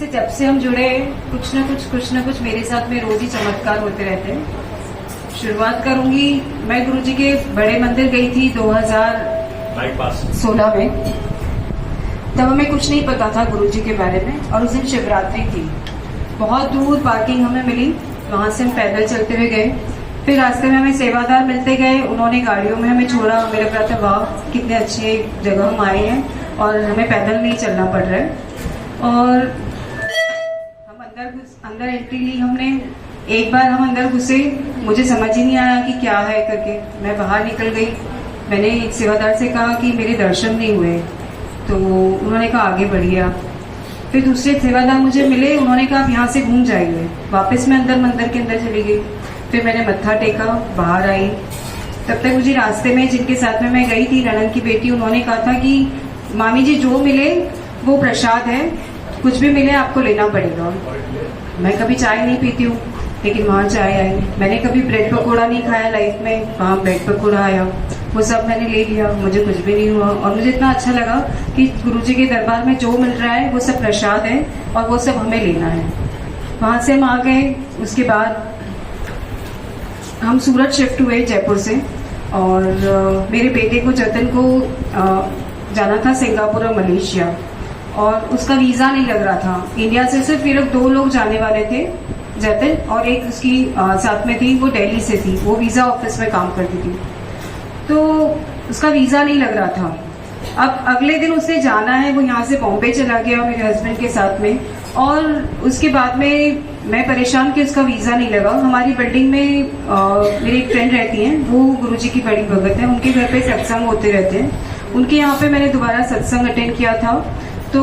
से जब से हम जुड़े कुछ न कुछ मेरे साथ में रोज ही चमत्कार होते रहते हैं। शुरुआत करूंगी, मैं गुरुजी के बड़े मंदिर गई थी 2016 में। तब हमें कुछ नहीं पता था गुरुजी के बारे में, और उस दिन शिवरात्रि थी। बहुत दूर पार्किंग हमें मिली, वहां से हम पैदल चलते हुए गए। फिर रास्ते में हमें सेवादार मिलते गए, उन्होंने गाड़ियों में हमें छोड़ा। मेरे पता था वाह कितने अच्छे जगह हम आए हैं और हमें पैदल नहीं चलना पड़ रहा है। और हम अंदर एंट्री ली हमने। एक बार हम अंदर घुसे, मुझे समझ ही नहीं आया कि क्या है करके। मैं बाहर निकल गई। मैंने एक सेवादार से कहा कि मेरे दर्शन नहीं हुए, तो उन्होंने कहा आगे बढ़िए आप। फिर दूसरे सेवादार मुझे मिले, उन्होंने कहा आप यहाँ से घूम जाइए। वापस मैं मंदिर के अंदर चली गई। फिर मैंने मत्था टेका, बाहर आई। तब तक मुझे रास्ते में जिनके साथ में मैं गई थी, रणन की बेटी, उन्होंने कहा था कि मामी जी जो मिले वो प्रसाद है, कुछ भी मिले आपको लेना पड़ेगा। मैं कभी चाय नहीं पीती हूँ, लेकिन वहाँ चाय आई। मैंने कभी ब्रेड पकौड़ा नहीं खाया लाइफ में, वहाँ ब्रेड पकौड़ा आया, वो सब मैंने ले लिया। मुझे कुछ भी नहीं हुआ, और मुझे इतना अच्छा लगा कि गुरुजी के दरबार में जो मिल रहा है वो सब प्रसाद है और वो सब हमें लेना है। वहाँ से हम आ गए। उसके बाद हम सूरत शिफ्ट हुए जयपुर से, और मेरे बेटे को जतन को जाना था सिंगापुर और मलेशिया, और उसका वीजा नहीं लग रहा था। इंडिया से सिर्फ ये लोग 2 लोग जाने वाले थे, जतन और एक उसकी साथ में थी, वो दिल्ली से थी, वो वीजा ऑफिस में काम करती थी। तो उसका वीजा नहीं लग रहा था। अब अगले दिन उसे जाना है, वो यहाँ से बॉम्बे चला गया मेरे हस्बैंड के साथ में, और उसके बाद में मैं परेशान कि उसका वीजा नहीं लगा। हमारी बिल्डिंग में मेरी एक फ्रेंड रहती हैं, वो गुरुजी की बड़ी भगत है, उनके घर पे सत्संग होते रहते हैं। उनके यहाँ पे मैंने दोबारा सत्संग अटेंड किया था, तो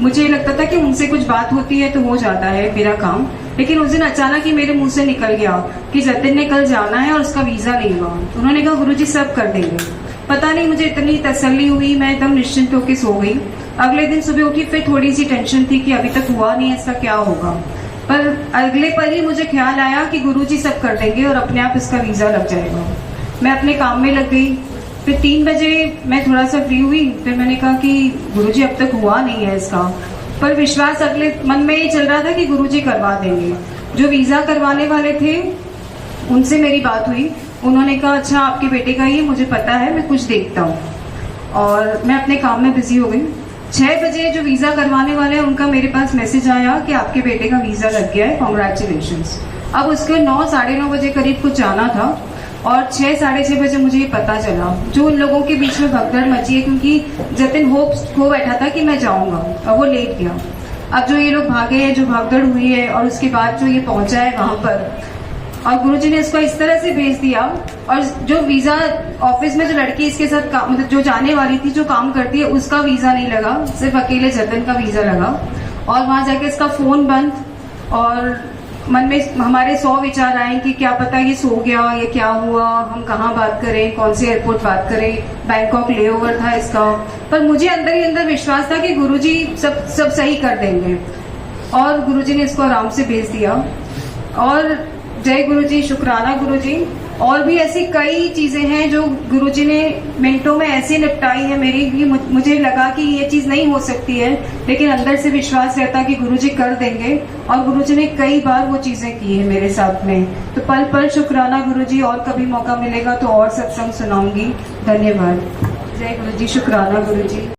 मुझे लगता था कि उनसे कुछ बात होती है तो हो जाता है मेरा काम। लेकिन उस दिन अचानक ही मेरे मुंह से निकल गया कि जतिन ने कल जाना है और उसका वीजा नहीं हुआ। उन्होंने कहा गुरुजी सब कर देंगे। पता नहीं मुझे इतनी तसल्ली हुई, मैं एकदम निश्चिंत होकर सो गई। अगले दिन सुबह उठी, फिर थोड़ी सी टेंशन थी कि अभी तक हुआ नहीं है, इसका क्या होगा। पर अगले पल ही मुझे ख्याल आया कि गुरुजी सब कर देंगे और अपने आप इसका वीजा लग जाएगा। मैं अपने काम में लग गई। फिर 3 बजे मैं थोड़ा सा फ्री हुई। फिर मैंने कहा कि गुरुजी अब तक हुआ नहीं है इसका, पर विश्वास अगले मन में ये चल रहा था कि गुरुजी करवा देंगे। जो वीजा करवाने वाले थे उनसे मेरी बात हुई। उन्होंने कहा अच्छा आपके बेटे का ये मुझे पता है, मैं कुछ देखता हूँ। और मैं अपने काम में बिजी हो गई। 6 बजे जो वीजा करवाने वाले हैं उनका मेरे पास मैसेज आया कि आपके बेटे का वीजा लग गया है, कॉन्ग्रेचुलेशंस। अब उसके 9 साढ़े 9 बजे करीब कुछ जाना था, और 6 साढ़े 6 बजे मुझे ये पता चला। जो उन लोगों के बीच में भगदड़ मची है, क्योंकि जतिन होप खो बैठा था कि मैं जाऊंगा, और वो लेट गया। अब जो ये लोग भागे हैं, जो भागदड़ हुई है, और उसके बाद जो ये पहुंचा है वहां पर, और गुरुजी ने इसको इस तरह से भेज दिया। और जो वीजा ऑफिस में जो लड़की इसके साथ मतलब जो जाने वाली थी, जो काम करती है, उसका वीजा नहीं लगा, सिर्फ अकेले जतन का वीजा लगा। और वहां जाके इसका फोन बंद, और मन में हमारे 100 विचार आए कि क्या पता ये सो गया, ये क्या हुआ, हम कहाँ बात करें, कौन से एयरपोर्ट बात करें। बैंकॉक लेओवर था इसका। पर मुझे अंदर ही अंदर विश्वास था कि गुरुजी सब सही कर देंगे, और गुरुजी ने इसको आराम से भेज दिया। और जय गुरुजी, शुक्राना गुरुजी। और भी ऐसी कई चीजें हैं जो गुरुजी ने मिनटों में ऐसे निपटाई है मेरी, कि मुझे लगा कि ये चीज नहीं हो सकती है, लेकिन अंदर से विश्वास रहता कि गुरुजी कर देंगे, और गुरुजी ने कई बार वो चीजें की है मेरे साथ में। तो पल पल शुक्राना गुरुजी। और कभी मौका मिलेगा तो और सत्संग सुनाऊंगी। धन्यवाद। जय गुरुजी, शुक्राना गुरुजी।